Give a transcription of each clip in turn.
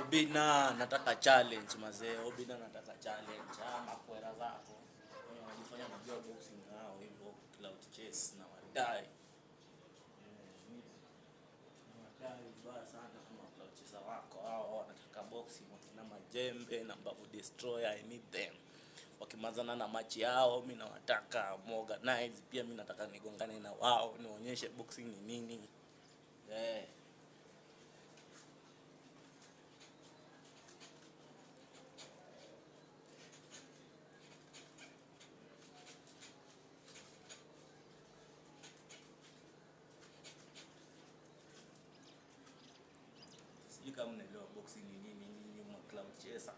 Obina nataka challenge mazee. Obina nataka challenge. Makwera zako. Wanajifanya najua boxing nao hivyo cloud chase na wadai. Wadai baya sana kama cloud chase wako. Hao wanataka boxing wakina majembe na mbavu destroyer, I need them. Wakimazana na machi yao, mimi nawataka organize. Pia mimi nataka nigongane na wao, nionyeshe boxing ni nini. Sijui kama mnaelewa boxing ni nini, cloud chaser.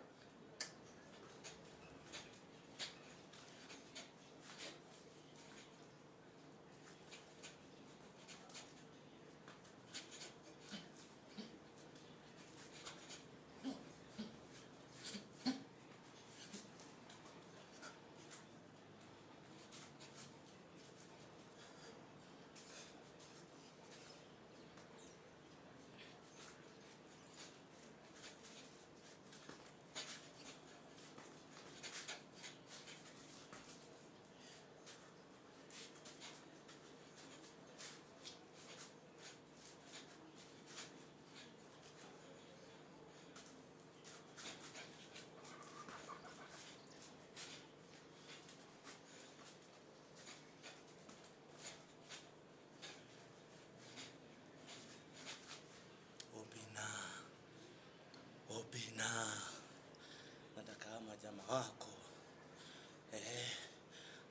Obina, nataka kama jamaa wako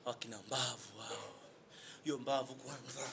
wakina mbavu wao. Hiyo mbavu kwanza